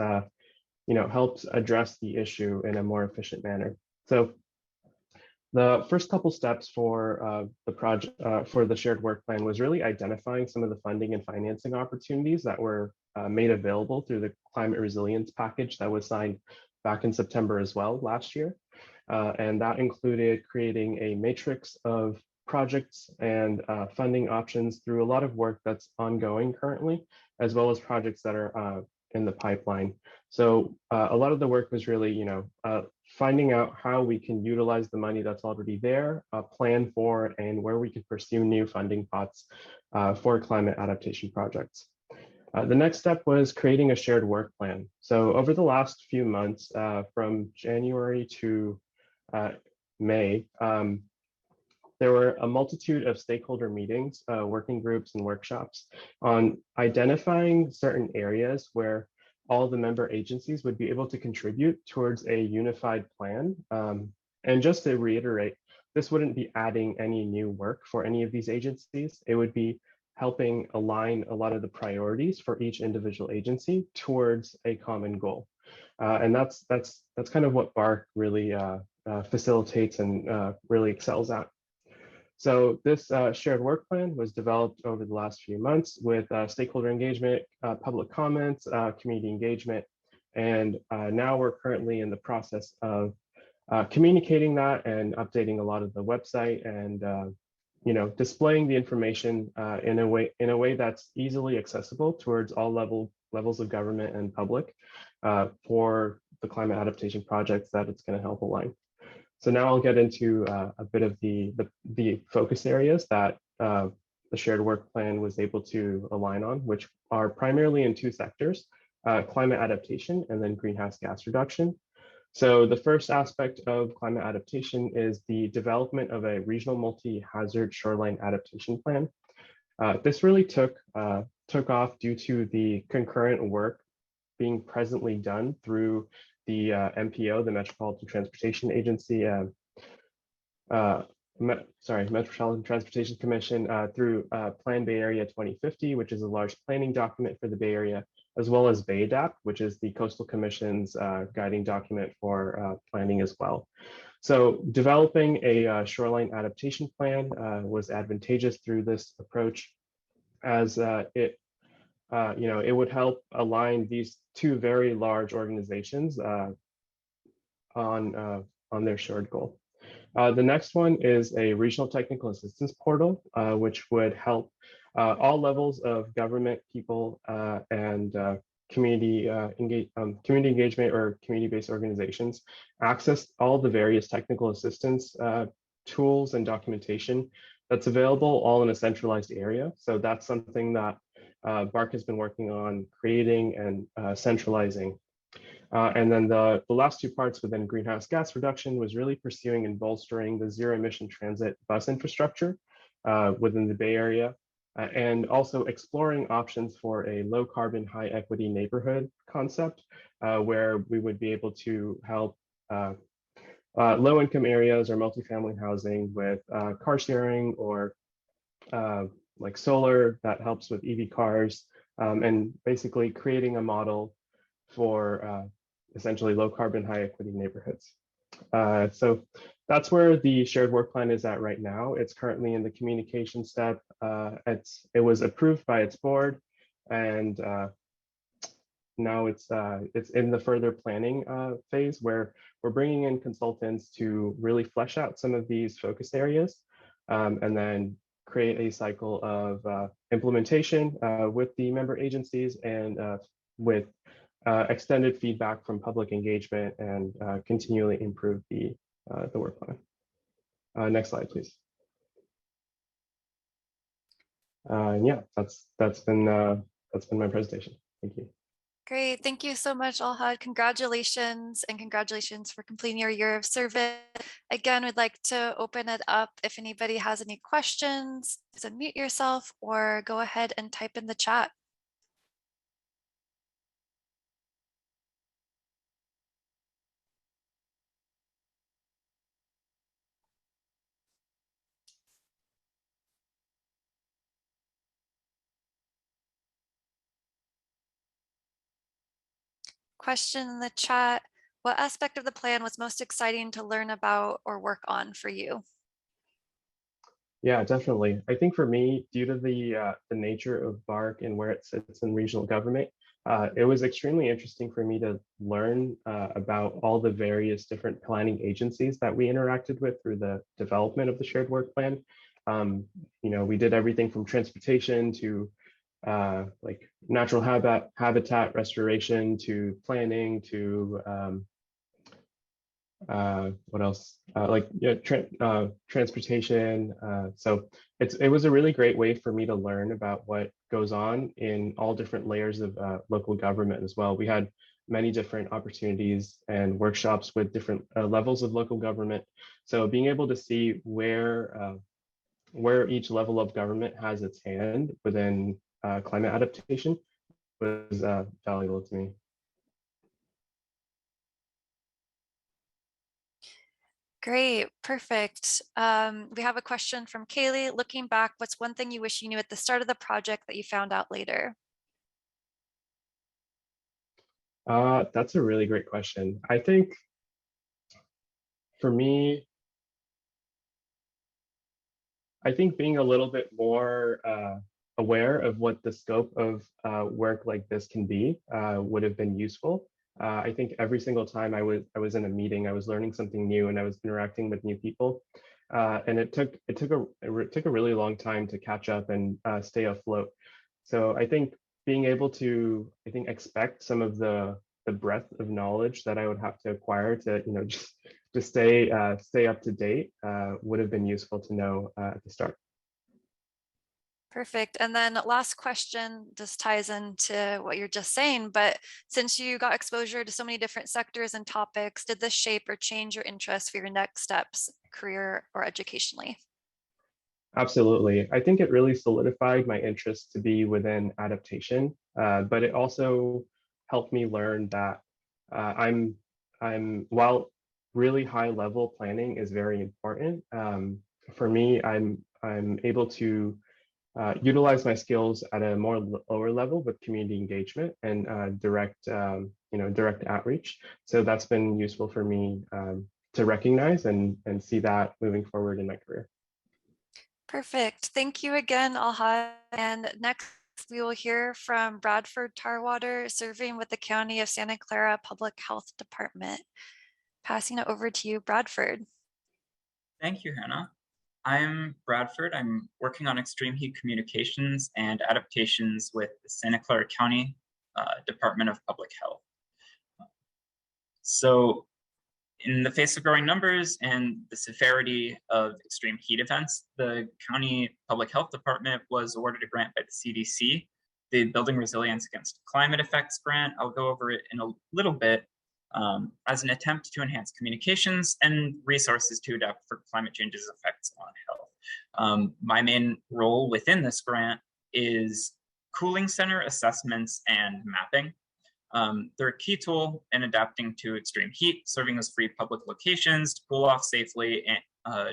S9: helps address the issue in a more efficient manner. So the first couple steps for the project, for the shared work plan, was really identifying some of the funding and financing opportunities that were made available through the climate resilience package that was signed back in September as well last year. And that included creating a matrix of projects and funding options through a lot of work that's ongoing currently, as well as projects that are in the pipeline. So a lot of the work was really, finding out how we can utilize the money that's already there, plan for, and where we can pursue new funding pots for climate adaptation projects. The next step was creating a shared work plan. So over the last few months, from January to May, there were a multitude of stakeholder meetings, working groups, and workshops on identifying certain areas where all the member agencies would be able to contribute towards a unified plan. And just to reiterate, this wouldn't be adding any new work for any of these agencies. It would be helping align a lot of the priorities for each individual agency towards a common goal. And that's kind of what BARC really facilitates and really excels at. So this shared work plan was developed over the last few months with stakeholder engagement, public comments, community engagement, and now we're currently in the process of communicating that and updating a lot of the website and displaying the information in a way that's easily accessible towards all levels of government and public for the climate adaptation projects that it's going to help align. So now I'll get into a bit of the focus areas that the shared work plan was able to align on, which are primarily in 2 sectors, climate adaptation and then greenhouse gas reduction. So the first aspect of climate adaptation is the development of a regional multi-hazard shoreline adaptation plan. This really took off due to the concurrent work being presently done through the MPO, the Metropolitan Transportation Agency, Metropolitan Transportation Commission through Plan Bay Area 2050, which is a large planning document for the Bay Area, as well as Bay Adapt, which is the Coastal Commission's guiding document for planning as well. So developing a shoreline adaptation plan was advantageous through this approach. as it would help align these two very large organizations on their shared goal. The next one is a regional technical assistance portal, which would help all levels of government, people, and community engagement or community-based organizations access all the various technical assistance tools and documentation that's available all in a centralized area. So that's something that BARC has been working on creating and centralizing. And then the last two parts within greenhouse gas reduction was really pursuing and bolstering the zero emission transit bus infrastructure within the Bay Area, and also exploring options for a low carbon, high equity neighborhood concept, where we would be able to help low income areas or multifamily housing with car sharing or like solar that helps with EV cars, and basically creating a model for essentially low carbon, high equity neighborhoods. So that's where the shared work plan is at right now. It's currently in the communication step. It was approved by its board, and now it's in the further planning phase, where we're bringing in consultants to really flesh out some of these focus areas, and then create a cycle of implementation with the member agencies and with extended feedback from public engagement, and continually improve the work plan. Next slide, please. Yeah, that's been my presentation. Thank you.
S1: Great. Thank you so much, Alhad. Congratulations, and congratulations for completing your year of service. Again, we'd like to open it up. If anybody has any questions, please unmute yourself or go ahead and type in the chat. Question in the chat: what aspect of the plan was most exciting to learn about or work on for you?
S9: Yeah, definitely. I think for me, due to the nature of BARC and where it sits in regional government, it was extremely interesting for me to learn about all the various different planning agencies that we interacted with through the development of the shared work plan. We did everything from transportation to like natural habitat restoration to planning to what else? Transportation. So it was a really great way for me to learn about what goes on in all different layers of local government as well. We had many different opportunities and workshops with different levels of local government. So being able to see where each level of government has its hand within climate adaptation was valuable to me.
S1: Great, perfect. We have a question from Kaylee. Looking back, what's one thing you wish you knew at the start of the project that you found out later?
S9: That's a really great question. I think for me, being a little bit more aware of what the scope of work like this can be would have been useful. I think every single time I was in a meeting, I was learning something new and I was interacting with new people, and it took a really long time to catch up and stay afloat. So I think being able to expect some of the breadth of knowledge that I would have to acquire to just to stay up to date would have been useful to know at the start.
S1: Perfect. And then last question, just ties into what you're just saying, but since you got exposure to so many different sectors and topics, did this shape or change your interest for your next steps, career or educationally?
S9: Absolutely. I think it really solidified my interest to be within adaptation, but it also helped me learn that while really high level planning is very important, for me, I'm able to utilize my skills at a more lower level with community engagement and direct outreach. So that's been useful for me to recognize and see that moving forward in my career.
S1: Perfect. Thank you again, Alhad. And next, we will hear from Bradford Tarwater, serving with the County of Santa Clara Public Health Department. Passing it over to you, Bradford.
S10: Thank you, Hannah. I'm Bradford. I'm working on extreme heat communications and adaptations with the Santa Clara County Department of Public Health. So in the face of growing numbers and the severity of extreme heat events, the County Public Health Department was awarded a grant by the CDC, the Building Resilience Against Climate Effects grant. I'll go over it in a little bit, as an attempt to enhance communications and resources to adapt for climate change's effects on health. My main role within this grant is cooling center assessments and mapping. They're a key tool in adapting to extreme heat, serving as free public locations to cool off safely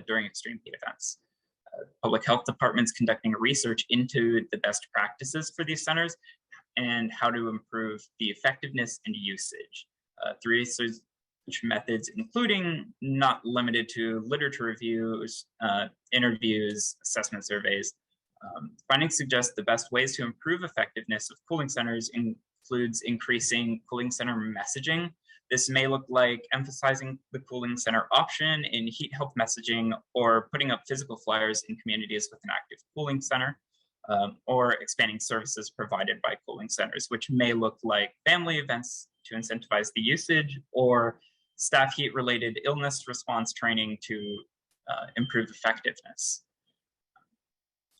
S10: during extreme heat events. Public health departments conducting research into the best practices for these centers and how to improve the effectiveness and usage through research methods, including not limited to literature reviews, interviews, assessment surveys. Findings suggest the best ways to improve effectiveness of cooling centers includes increasing cooling center messaging. This may look like emphasizing the cooling center option in heat health messaging, or putting up physical flyers in communities with an active cooling center, or expanding services provided by cooling centers, which may look like family events to incentivize the usage, or staff heat-related illness response training to improve effectiveness.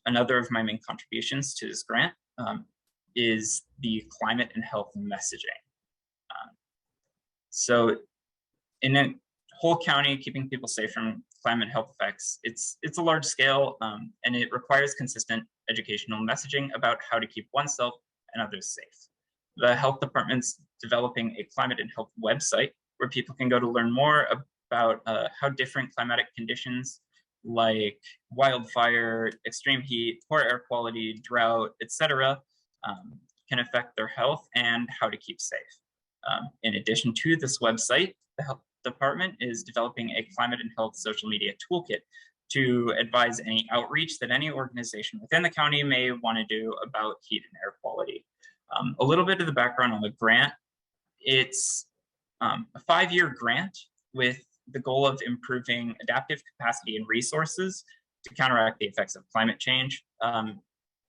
S10: Another of my main contributions to this grant is the climate and health messaging. So in a whole county, keeping people safe from climate and health effects, it's a large scale, and it requires consistent educational messaging about how to keep oneself and others safe. The health department's developing a climate and health website where people can go to learn more about how different climatic conditions like wildfire, extreme heat, poor air quality, drought, etc., can affect their health and how to keep safe. In addition to this website, the health department is developing a climate and health social media toolkit to advise any outreach that any organization within the county may want to do about heat and air quality. A little bit of the background on the grant. It's a 5-year grant with the goal of improving adaptive capacity and resources to counteract the effects of climate change.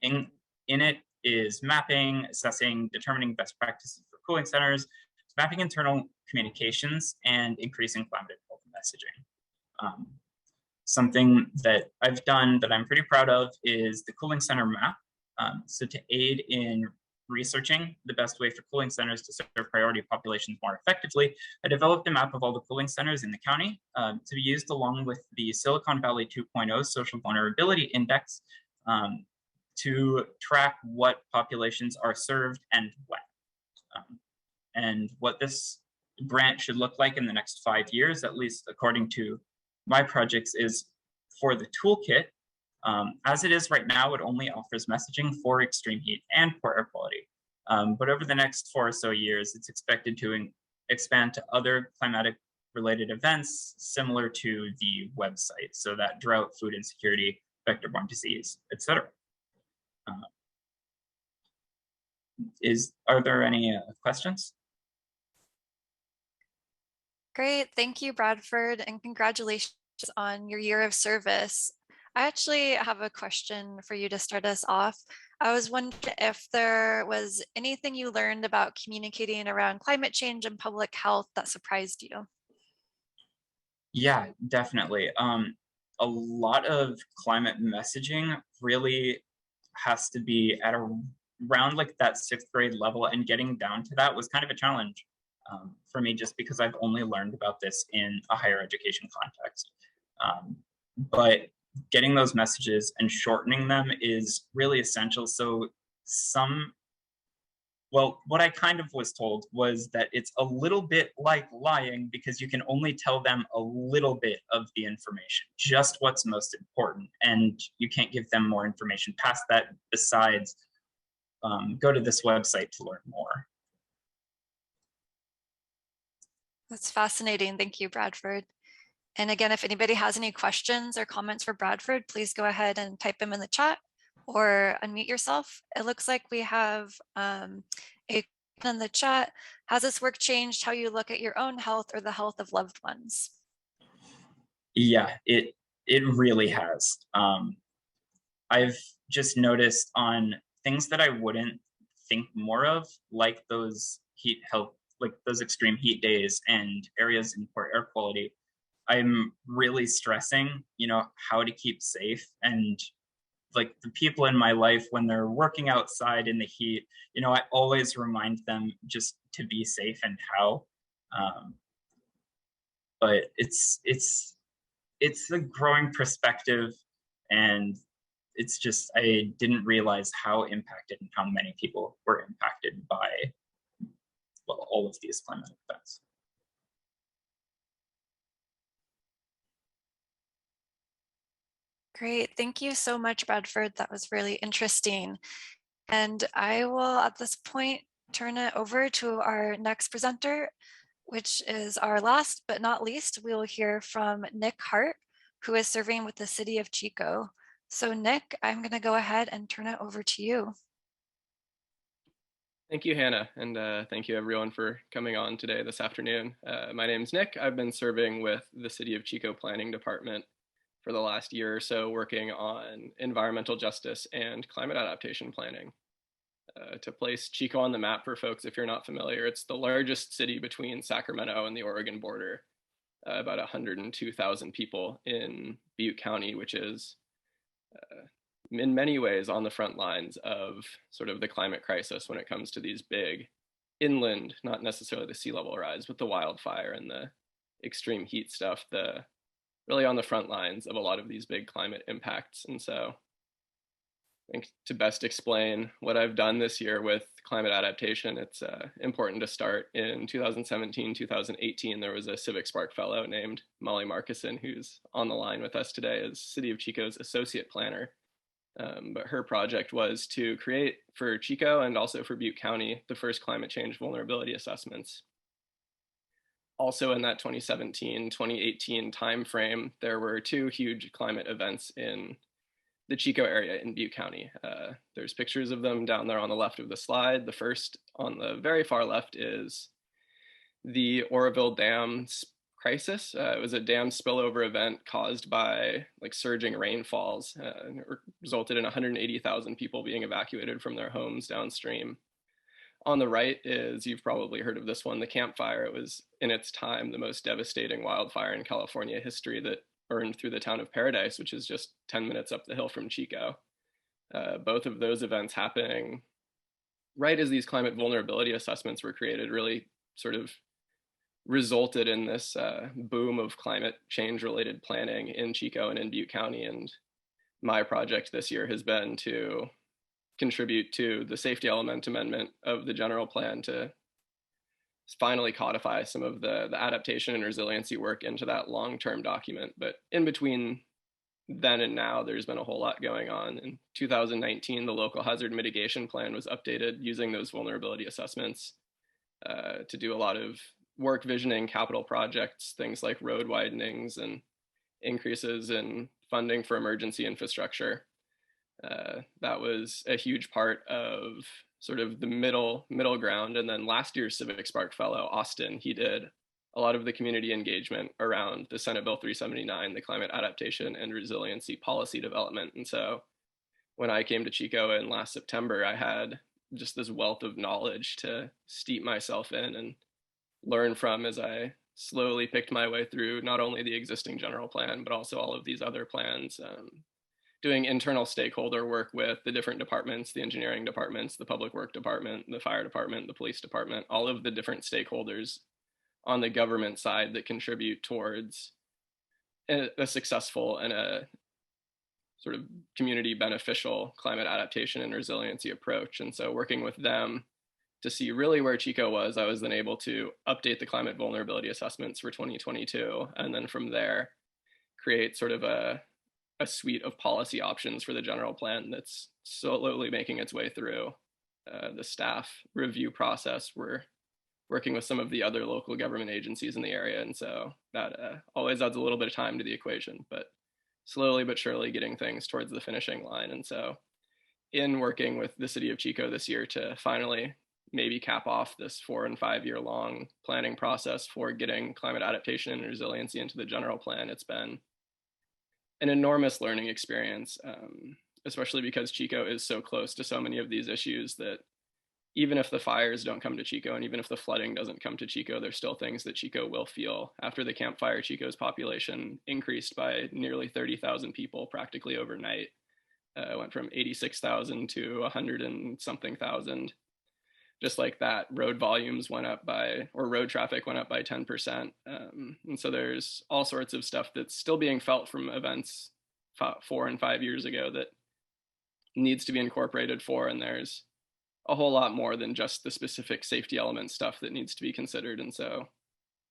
S10: In it is mapping, assessing, determining best practices for cooling centers, mapping internal communications, and increasing climate and health messaging. Something that I've done that I'm pretty proud of is the cooling center map. So to aid in researching the best way for cooling centers to serve priority populations more effectively, I developed a map of all the cooling centers in the county to be used along with the Silicon Valley 2.0 Social Vulnerability Index to track what populations are served and when. And what this grant should look like in the next 5 years, at least according to my projects, is for the toolkit. As it is right now, it only offers messaging for extreme heat and poor air quality. But over the next 4 or so years, it's expected to expand to other climatic related events similar to the website. So that drought, food insecurity, vector-borne disease, etc. Are there any questions?
S1: Great. Thank you, Bradford, and congratulations on your year of service. I actually have a question for you to start us off. I was wondering if there was anything you learned about communicating around climate change and public health that surprised you.
S10: Yeah, definitely. A lot of climate messaging really has to be at around like that 6th grade level, and getting down to that was kind of a challenge for me, just because I've only learned about this in a higher education context. But getting those messages and shortening them is really essential. So what I kind of was told was that it's a little bit like lying, because you can only tell them a little bit of the information, just what's most important, and you can't give them more information past that besides go to this website to learn more.
S1: That's fascinating. Thank you, Bradford. And again, if anybody has any questions or comments for Bradford, please go ahead and type them in the chat or unmute yourself. It looks like we have a question in the chat. Has this work changed how you look at your own health or the health of loved ones?
S10: Yeah, it really has. I've just noticed on things that I wouldn't think more of, like those like those extreme heat days and areas in poor air quality. I'm really stressing, how to keep safe, and like the people in my life when they're working outside in the heat, I always remind them just to be safe and how. But it's a growing perspective, and it's just I didn't realize how impacted and how many people were impacted by all of these climate events.
S1: Great, thank you so much, Bradford. That was really interesting. And I will, at this point, turn it over to our next presenter, which is our last but not least. We will hear from Nick Hart, who is serving with the city of Chico. So Nick, I'm going to go ahead and turn it over to you.
S11: Thank you, Hannah, and thank you everyone for coming on today this afternoon. My name is Nick. I've been serving with the City of Chico Planning Department for the last year or so, working on environmental justice and climate adaptation planning. To place Chico on the map for folks, if you're not familiar, it's the largest city between Sacramento and the Oregon border, about 102,000 people in Butte County, which is in many ways on the front lines of sort of the climate crisis when it comes to these big inland, not necessarily the sea level rise, but the wildfire and the extreme heat stuff, really on the front lines of a lot of these big climate impacts. And so I think to best explain what I've done this year with climate adaptation, it's important to start in 2017, 2018, there was a CivicSpark fellow named Molly Markison, who's on the line with us today as City of Chico's associate planner. But her project was to create for Chico and also for Butte County the first climate change vulnerability assessments. Also in that 2017-2018 timeframe, there were two huge climate events in the Chico area in Butte County. There's pictures of them down there on the left of the slide. The first on the very far left is the Oroville Dam crisis. It was a dam spillover event caused by like surging rainfalls. It resulted in 180,000 people being evacuated from their homes downstream. On the right is, you've probably heard of this one, the Camp Fire. It was in its time the most devastating wildfire in California history that burned through the town of Paradise, which is just 10 minutes up the hill from Chico. Both of those events happening right as these climate vulnerability assessments were created really sort of resulted in this boom of climate change related planning in Chico and in Butte County. And my project this year has been to contribute to the safety element amendment of the general plan to finally codify some of the adaptation and resiliency work into that long-term document. But in between then and now, there's been a whole lot going on. In 2019, the local hazard mitigation plan was updated using those vulnerability assessments to do a lot of work visioning capital projects, things like road widenings and increases in funding for emergency infrastructure. That was a huge part of sort of the middle ground. And then last year's CivicSpark fellow, Austin, he did a lot of the community engagement around the Senate Bill 379, the climate adaptation and resiliency policy development. And so when I came to Chico in last September, I had just this wealth of knowledge to steep myself in and learn from as I slowly picked my way through not only the existing general plan, but also all of these other plans, doing internal stakeholder work with the different departments, the engineering departments, the public work department, the fire department, the police department, all of the different stakeholders on the government side that contribute towards a successful and a sort of community beneficial climate adaptation and resiliency approach. And so working with them to see really where Chico was, I was then able to update the climate vulnerability assessments for 2022. And then from there, create sort of a suite of policy options for the general plan that's slowly making its way through the staff review process. We're working with some of the other local government agencies in the area. And so that always adds a little bit of time to the equation, but slowly but surely getting things towards the finishing line. And so in working with the city of Chico this year to finally maybe cap off this 4 and 5 year long planning process for getting climate adaptation and resiliency into the general plan, it's been an enormous learning experience, especially because Chico is so close to so many of these issues that even if the fires don't come to Chico and even if the flooding doesn't come to Chico, there's still things that Chico will feel. After the Camp Fire, Chico's population increased by nearly 30,000 people practically overnight. It went from 86,000 to 100 and something thousand. Just like that, road volumes went up by, or road traffic went up by 10%. And so there's all sorts of stuff that's still being felt from events 4 and 5 years ago that needs to be incorporated for, and there's a whole lot more than just the specific safety element stuff that needs to be considered. And so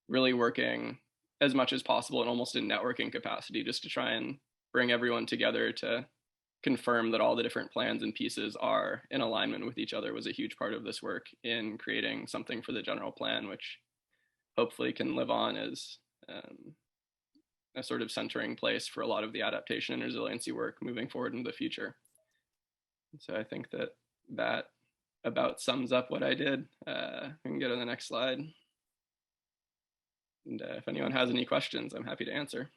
S11: really working as much as possible and almost in networking capacity just to try and bring everyone together to confirm that all the different plans and pieces are in alignment with each other was a huge part of this work in creating something for the general plan, which hopefully can live on as a sort of centering place for a lot of the adaptation and resiliency work moving forward into the future. So I think that about sums up what I did. We can go to the next slide. And if anyone has any questions, I'm happy to answer.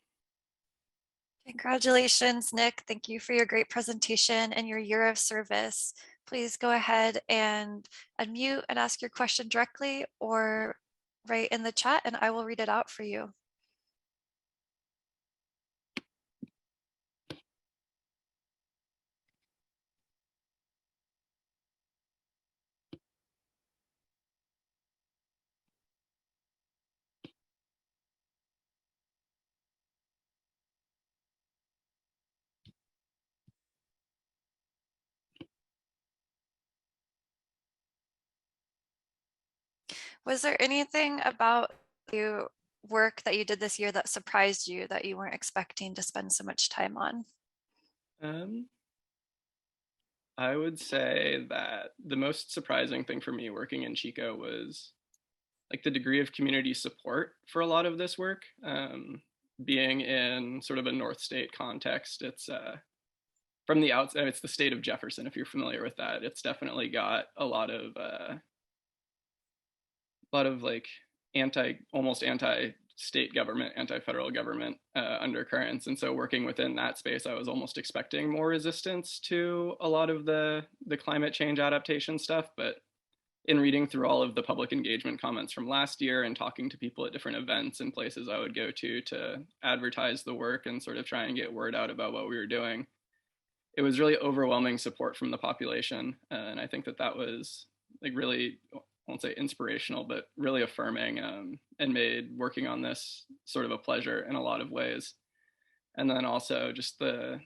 S1: Congratulations, Nick. Thank you for your great presentation and your year of service. Please go ahead and unmute and ask your question directly or write in the chat and I will read it out for you. Was there anything about your work that you did this year that surprised you that you weren't expecting to spend so much time on?
S11: I would say that the most surprising thing for me working in Chico was like the degree of community support for a lot of this work. Being in sort of a North State context, it's from the outside, it's the state of Jefferson, if you're familiar with that. It's definitely got a lot of like almost anti-state government, anti-federal government undercurrents. And so working within that space, I was almost expecting more resistance to a lot of the climate change adaptation stuff. But in reading through all of the public engagement comments from last year and talking to people at different events and places I would go to advertise the work and sort of try and get word out about what we were doing, it was really overwhelming support from the population. And I think that was like really, I won't say inspirational, but really affirming, and made working on this sort of a pleasure in a lot of ways. And then also just the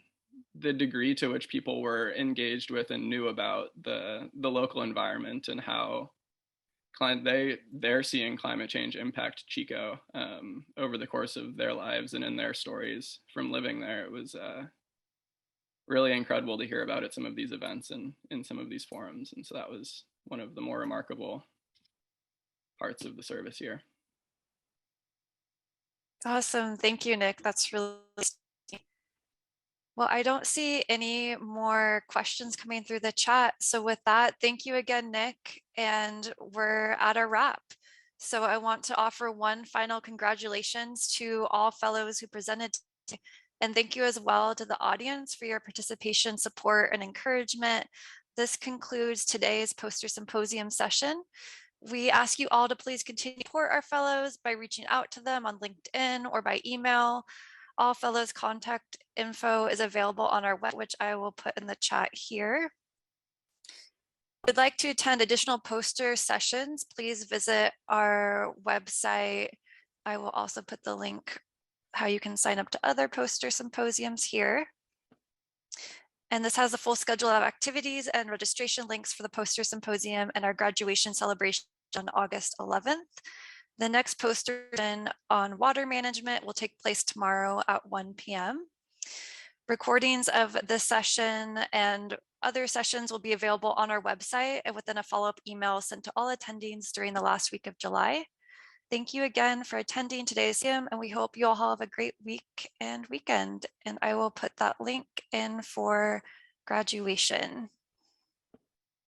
S11: degree to which people were engaged with and knew about the local environment and how they're seeing climate change impact Chico over the course of their lives and in their stories from living there. It was really incredible to hear about at some of these events and in some of these forums. And so that was one of the more remarkable parts of the service here.
S1: Awesome. Thank you, Nick. That's really well. I don't see any more questions coming through the chat. So with that, thank you again, Nick. And we're at a wrap. So I want to offer one final congratulations to all fellows who presented. And thank you as well to the audience for your participation, support, and encouragement. This concludes today's poster symposium session. We ask you all to please continue to support our fellows by reaching out to them on LinkedIn or by email. All fellows contact info is available on our website, which I will put in the chat here. If you'd like to attend additional poster sessions, please visit our website. I will also put the link how you can sign up to other poster symposiums here. And this has a full schedule of activities and registration links for the poster symposium and our graduation celebration on August 11th. The next poster on water management will take place tomorrow at 1 p.m. Recordings of this session and other sessions will be available on our website and within a follow-up email sent to all attendings during the last week of July. Thank you again for attending today's Zoom, and we hope you all have a great week and weekend. And I will put that link in for graduation.